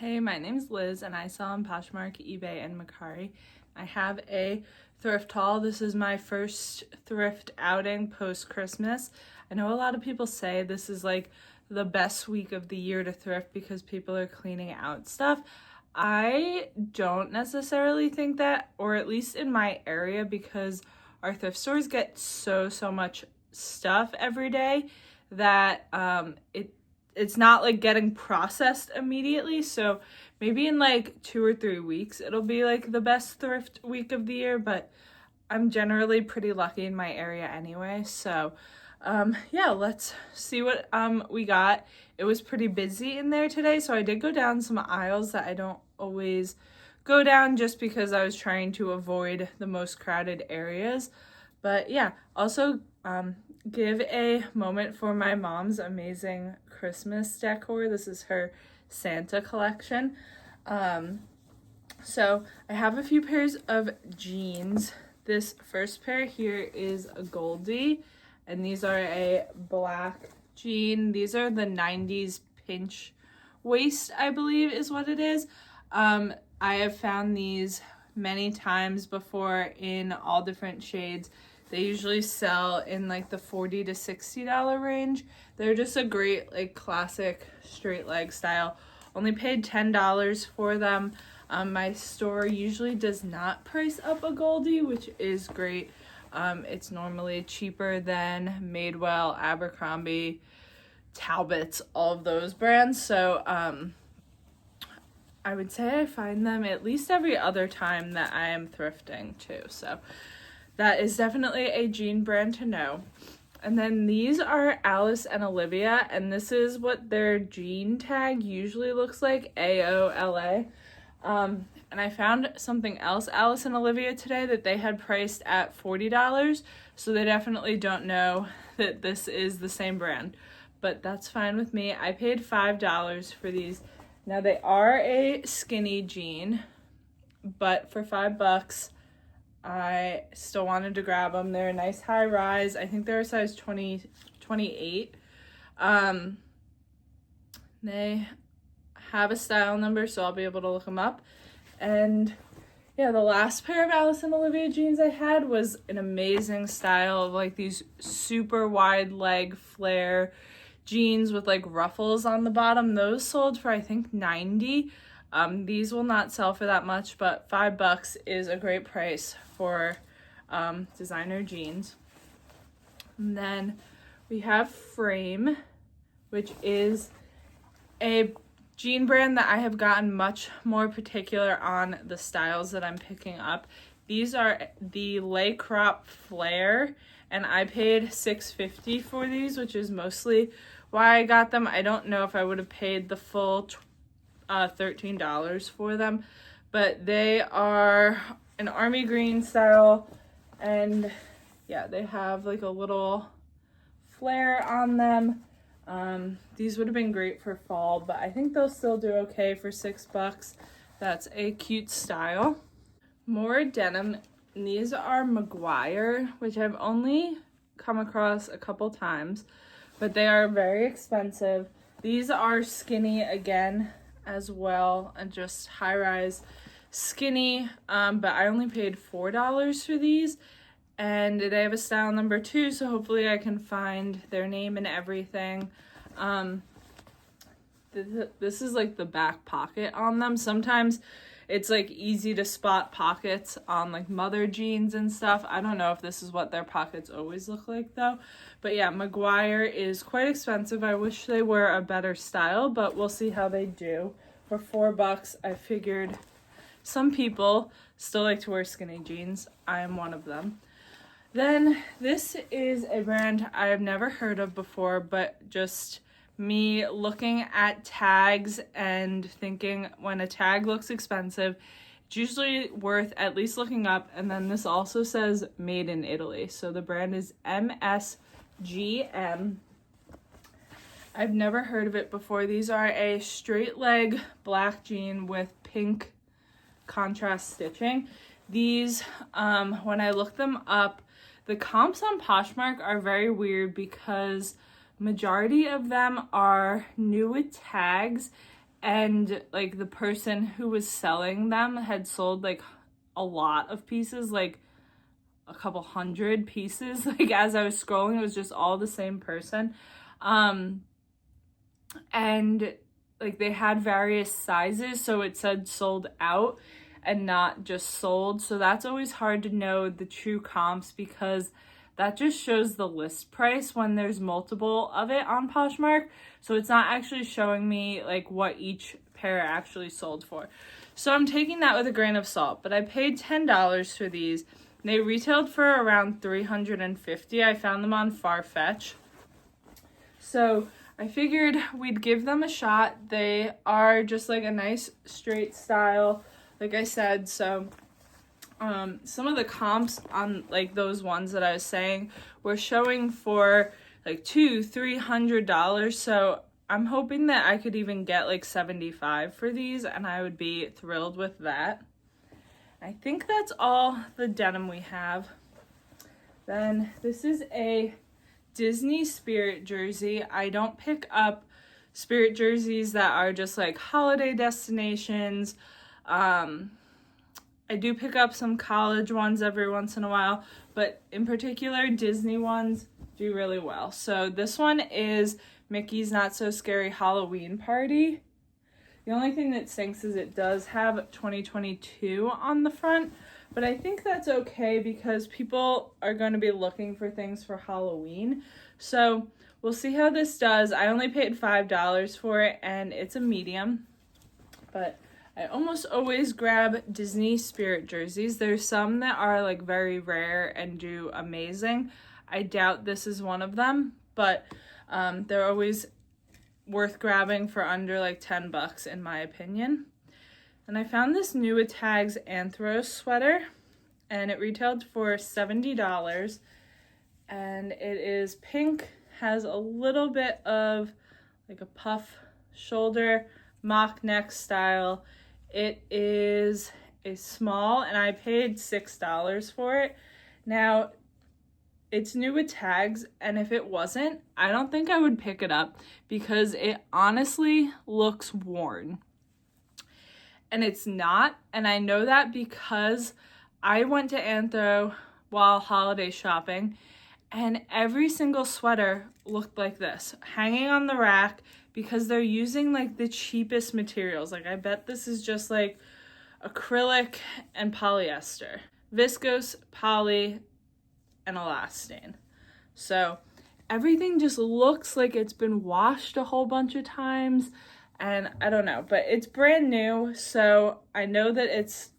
Hey, my name's Liz and I sell on Poshmark, eBay, and Mercari. I have a thrift haul. This is my first thrift outing post-Christmas. I know a lot of people say this is like the best week of the year to thrift because people are cleaning out stuff. I don't necessarily think that, or at least in my area, because our thrift stores get so much stuff every day that it's not like getting processed immediately. So maybe in like 2 or 3 weeks it'll be like the best thrift week of the year, but I'm generally pretty lucky in my area anyway. So yeah, let's see what we got. It was pretty busy in there today, so I did go down some aisles that I don't always go down just because I was trying to avoid the most crowded areas. But yeah, also give a moment for my mom's amazing Christmas decor. This is her Santa collection. So I have a few pairs of jeans. This first pair here is Agolde, and these are a black jean. These are the 90s pinch waist, I believe is what it is. I have found these many times before in all different shades. They usually sell in like the $40 to $60 range. They're just a great like classic straight leg style. Only paid $10 for them. My store usually does not price up a Goldie, which is great. It's normally cheaper than Madewell, Abercrombie, Talbot's, all of those brands. So I would say I find them at least every other time that I am thrifting too. So that is definitely a jean brand to know. And then these are Alice and Olivia, and this is what their jean tag usually looks like, AOLA. And I found something else, Alice and Olivia, today that they had priced at $40, so they definitely don't know that this is the same brand. But that's fine with me. I paid $5 for these. Now they are a skinny jean, but for $5, I still wanted to grab them. They're a nice high rise. I think they're a size 28. They have a style number, so I'll be able to look them up. And yeah, the last pair of Alice and Olivia jeans I had was an amazing style of like these super wide leg flare jeans with like ruffles on the bottom. Those sold for I think $90. These will not sell for that much, but $5 is a great price for designer jeans. And then we have Frame, which is a jean brand that I have gotten much more particular on the styles that I'm picking up. These are the Le Crop Flare, and I paid $6.50 for these, which is mostly why I got them. I don't know if I would have paid the full $13 for them, but they are an army green style, and yeah, they have like a little flare on them. These would have been great for fall, but I think they'll still do okay for $6. That's a cute style. More denim. These are McGuire, which I've only come across a couple times, but they are very expensive. These are skinny again as well, and just high rise skinny, but I only paid $4 for these, and they have a style number 2, so hopefully I can find their name and everything. This is like the back pocket on them. Sometimes it's like easy to spot pockets on like mother jeans and stuff. I don't know if this is what their pockets always look like though. But yeah, McGuire is quite expensive. I wish they were a better style, but we'll see how they do. For $4, I figured some people still like to wear skinny jeans. I am one of them. Then this is a brand I have never heard of before, but just me looking at tags and thinking when a tag looks expensive, it's usually worth at least looking up. And then this also says made in Italy. So the brand is MSGM. I've never heard of it before. These are a straight leg black jean with pink contrast stitching. These, when I look them up, the comps on Poshmark are very weird because majority of them are new with tags and like the person who was selling them had sold like a lot of pieces, like a couple hundred pieces. Like as I was scrolling, it was just all the same person. And like they had various sizes, so it said sold out and not just sold. So that's always hard to know the true comps, because that just shows the list price when there's multiple of it on Poshmark. So it's not actually showing me like what each pair actually sold for. So I'm taking that with a grain of salt, but I paid $10 for these. They retailed for around $350. I found them on Farfetch. So I figured we'd give them a shot. They are just like a nice straight style, like I said. So some of the comps on like those ones that I was saying were showing for like $200-300. So I'm hoping that I could even get like $75 for these, and I would be thrilled with that. I think that's all the denim we have. Then this is a Disney Spirit jersey. I don't pick up Spirit jerseys that are just like holiday destinations. I do pick up some college ones every once in a while, but in particular, Disney ones do really well. So this one is Mickey's Not So Scary Halloween Party. The only thing that stinks is it does have 2022 on the front, but I think that's okay because people are going to be looking for things for Halloween. So we'll see how this does. I only paid $5 for it, and it's a medium, but I almost always grab Disney Spirit jerseys. There's some that are like very rare and do amazing. I doubt this is one of them, but they're always worth grabbing for under like $10 in my opinion. And I found this New Tags Anthro sweater, and it retailed for $70, and it is pink, has a little bit of like a puff shoulder, mock neck style. It is a small, and I paid $6 for it. Now, it's new with tags, and if it wasn't, I don't think I would pick it up because it honestly looks worn. And it's not, and I know that because I went to Anthro while holiday shopping, and every single sweater looked like this, hanging on the rack, because they're using like the cheapest materials. Like I bet this is just like acrylic and polyester, viscose, poly, and elastane. So everything just looks like it's been washed a whole bunch of times, and I don't know, but it's brand new, so I know that it's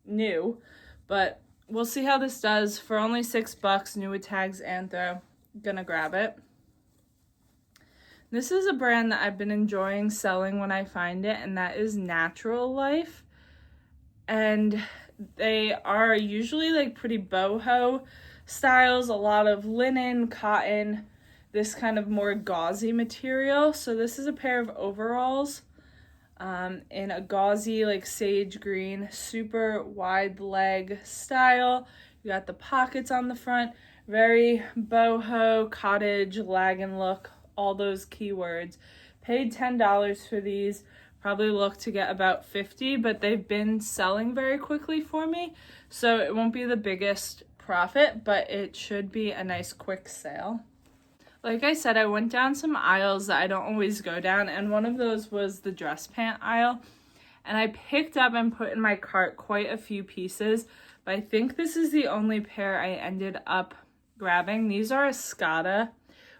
new, but we'll see how this does. For only $6, New Tags Anthro, gonna grab it. This is a brand that I've been enjoying selling when I find it, and that is Natural Life. And they are usually like pretty boho styles, a lot of linen, cotton, this kind of more gauzy material. So this is a pair of overalls in a gauzy like sage green, super wide leg style. You got the pockets on the front, very boho, cottage, lagging look, all those keywords. Paid $10 for these. Probably look to get about $50, but they've been selling very quickly for me, so it won't be the biggest profit, but it should be a nice quick sale. Like I said, I went down some aisles that I don't always go down, and one of those was the dress pant aisle, and I picked up and put in my cart quite a few pieces, but I think this is the only pair I ended up grabbing. These are Escada,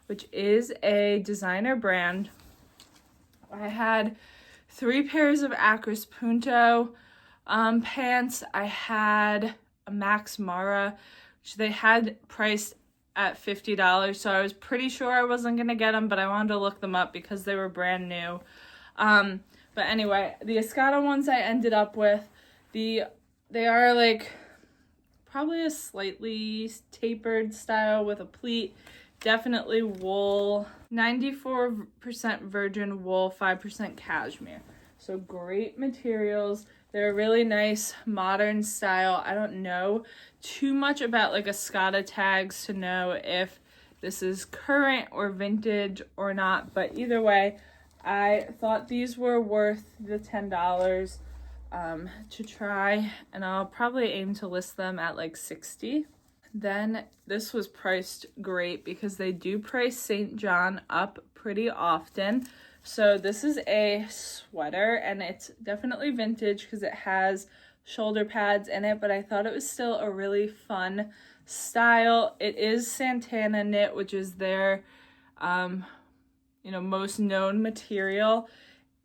which is a designer brand. I had 3 pairs of Acris Punto pants. I had a Max Mara, which they had priced at $50, so I was pretty sure I wasn't going to get them, but I wanted to look them up because they were brand new. But anyway, the Escada ones I ended up with, they are like probably a slightly tapered style with a pleat, definitely wool, 94% virgin wool, 5% cashmere. So great materials. They're a really nice modern style. I don't know too much about like Escada tags to know if this is current or vintage or not, but either way, I thought these were worth the $10 to try, and I'll probably aim to list them at like $60. Then this was priced great because they do price St. John up pretty often. So this is a sweater, and it's definitely vintage because it has shoulder pads in it, but I thought it was still a really fun style. It is Santana knit, which is their most known material.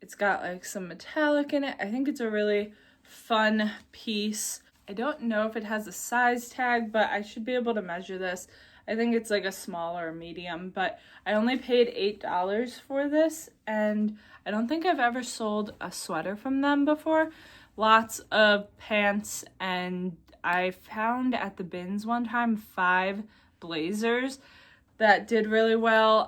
It's got like some metallic in it. I think it's a really fun piece. I don't know if it has a size tag, but I should be able to measure this. I think it's like a small or a medium, but I only paid $8 for this, and I don't think I've ever sold a sweater from them before. Lots of pants, and I found at the bins one time 5 blazers that did really well.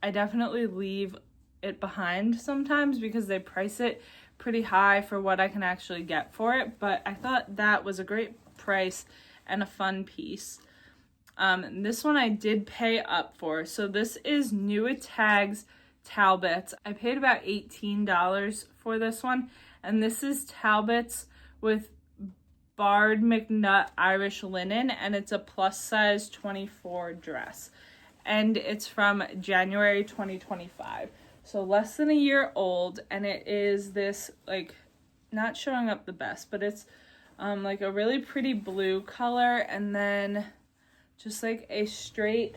I definitely leave it behind sometimes because they price it pretty high for what I can actually get for it, but I thought that was a great price and a fun piece. This one I did pay up for. So this is New Tags Talbots. I paid about $18 for this one, and this is Talbots with Bard McNutt Irish linen, and it's a plus size 24 dress, and it's from January 2025. So less than a year old, and it is this, like, not showing up the best, but it's like a really pretty blue color, and then just like a straight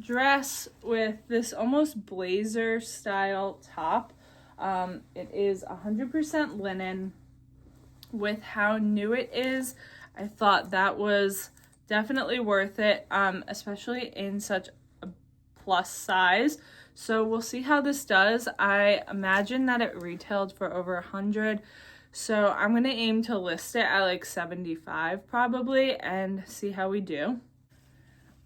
dress with this almost blazer style top. It is 100% linen. With how new it is, I thought that was definitely worth it, especially in such a plus size. So we'll see how this does. I imagine that it retailed for over $100. So I'm going to aim to list it at like $75 probably and see how we do.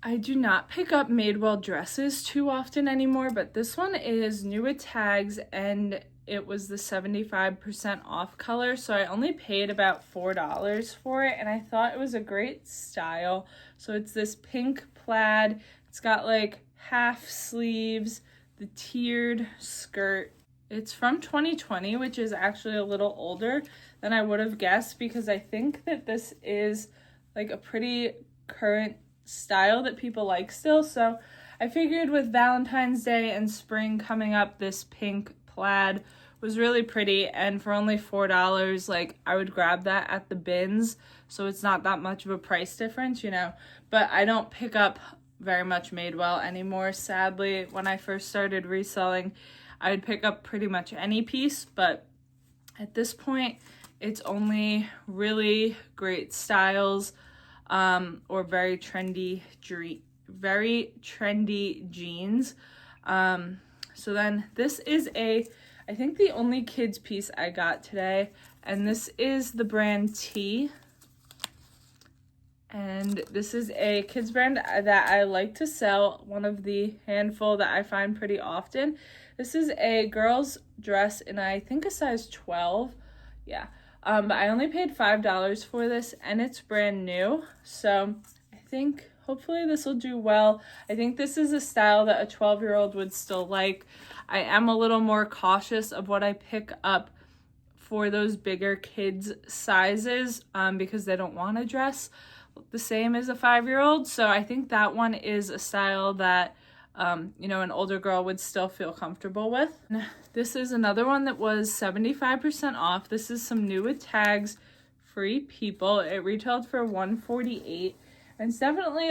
I do not pick up Madewell dresses too often anymore, but this one is New at Tags, and it was the 75% off color. So I only paid about $4 for it, and I thought it was a great style. So it's this pink plaid. It's got like half sleeves, the tiered skirt. It's from 2020, which is actually a little older than I would have guessed, because I think that this is like a pretty current style that people like still. So I figured with Valentine's Day and spring coming up, this pink plaid was really pretty, and for only $4, like, I would grab that at the bins. So it's not that much of a price difference, but I don't pick up very much Madewell anymore, sadly. When I first started reselling, I would pick up pretty much any piece, but at this point it's only really great styles or very trendy jeans. So then this is I think the only kids piece I got today, and this is the brand T. And this is a kids brand that I like to sell, one of the handful that I find pretty often. This is a girl's dress in, I think, a size 12. Yeah. But I only paid $5 for this, and it's brand new. So I think hopefully this will do well. I think this is a style that a 12-year-old would still like. I am a little more cautious of what I pick up for those bigger kids sizes because they don't want to dress the same as a 5-year-old. So I think that one is a style that an older girl would still feel comfortable with. This is another one that was 75% off. This is some New with Tags Free People. It retailed for $148, and it's definitely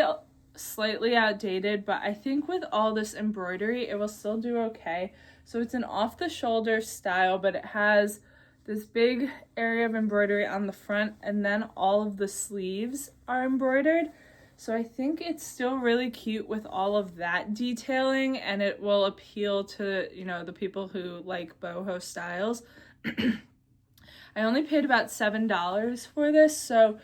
slightly outdated, but I think with all this embroidery it will still do okay. So it's an off the shoulder style, but it has this big area of embroidery on the front, and then all of the sleeves are embroidered. So I think it's still really cute with all of that detailing, and it will appeal to, the people who like boho styles. I only paid about $7 for this, so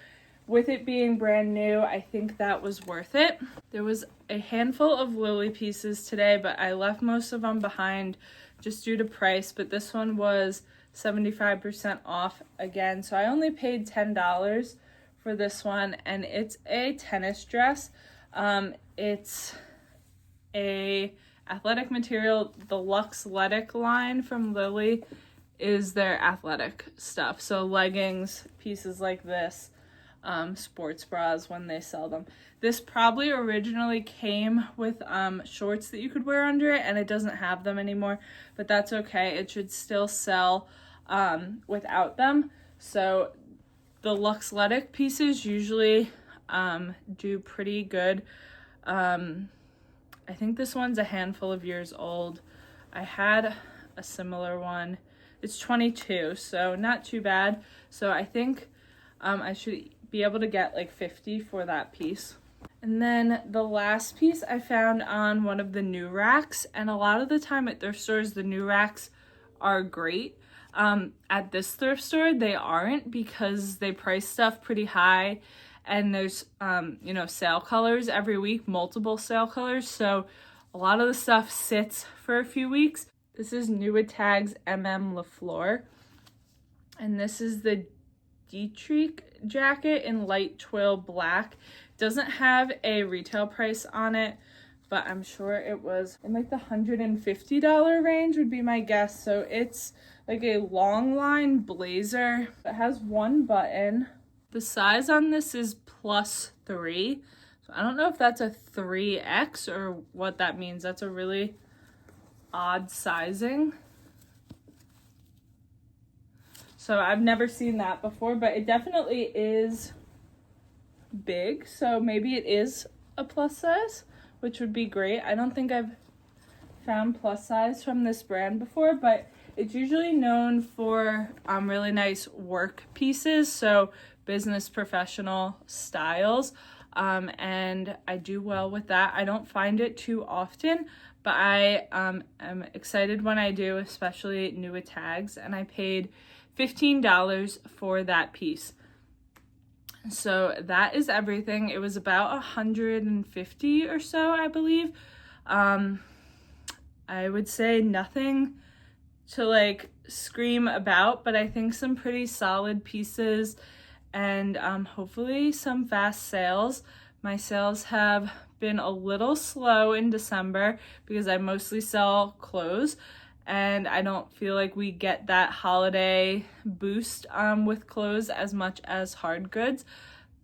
with it being brand new, I think that was worth it. There was a handful of Lily pieces today, but I left most of them behind just due to price, but this one was 75% off again, so I only paid $10 for this one, and it's a tennis dress. It's a athletic material. The Luxletic line from Lily is their athletic stuff. So leggings, pieces like this, sports bras when they sell them. This probably originally came with shorts that you could wear under it, and it doesn't have them anymore, but that's okay. It should still sell without them. So the Luxletic pieces usually do pretty good. I think this one's a handful of years old. I had a similar one. It's 22, so not too bad. So I think I should be able to get like 50 for that piece. And then the last piece I found on one of the new racks, and a lot of the time at thrift stores, the new racks are great. At this thrift store, they aren't, because they price stuff pretty high, and there's, sale colors every week, multiple sale colors. So a lot of the stuff sits for a few weeks. This is Tags Lafluer, and this is the Dietrich jacket in light twill black. Doesn't have a retail price on it, but I'm sure it was in like the $150 range would be my guess. So it's like a long line blazer. It has one button. The size on this is +3. So I don't know if that's a 3X or what that means. That's a really odd sizing. So I've never seen that before, but it definitely is big. So maybe it is a plus size, which would be great. I don't think I've found plus size from this brand before, but it's usually known for really nice work pieces, so business professional styles, and I do well with that. I don't find it too often, but I am excited when I do, especially new tags, and I paid $15 for that piece. So that is everything. It was about 150 or so, I believe. I would say nothing to like scream about, but I think some pretty solid pieces, and hopefully some fast sales. My sales have been a little slow in December because I mostly sell clothes, and I don't feel like we get that holiday boost with clothes as much as hard goods.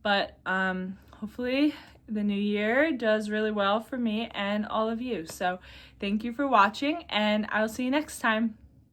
But hopefully the new year does really well for me and all of you. So thank you for watching, and I'll see you next time.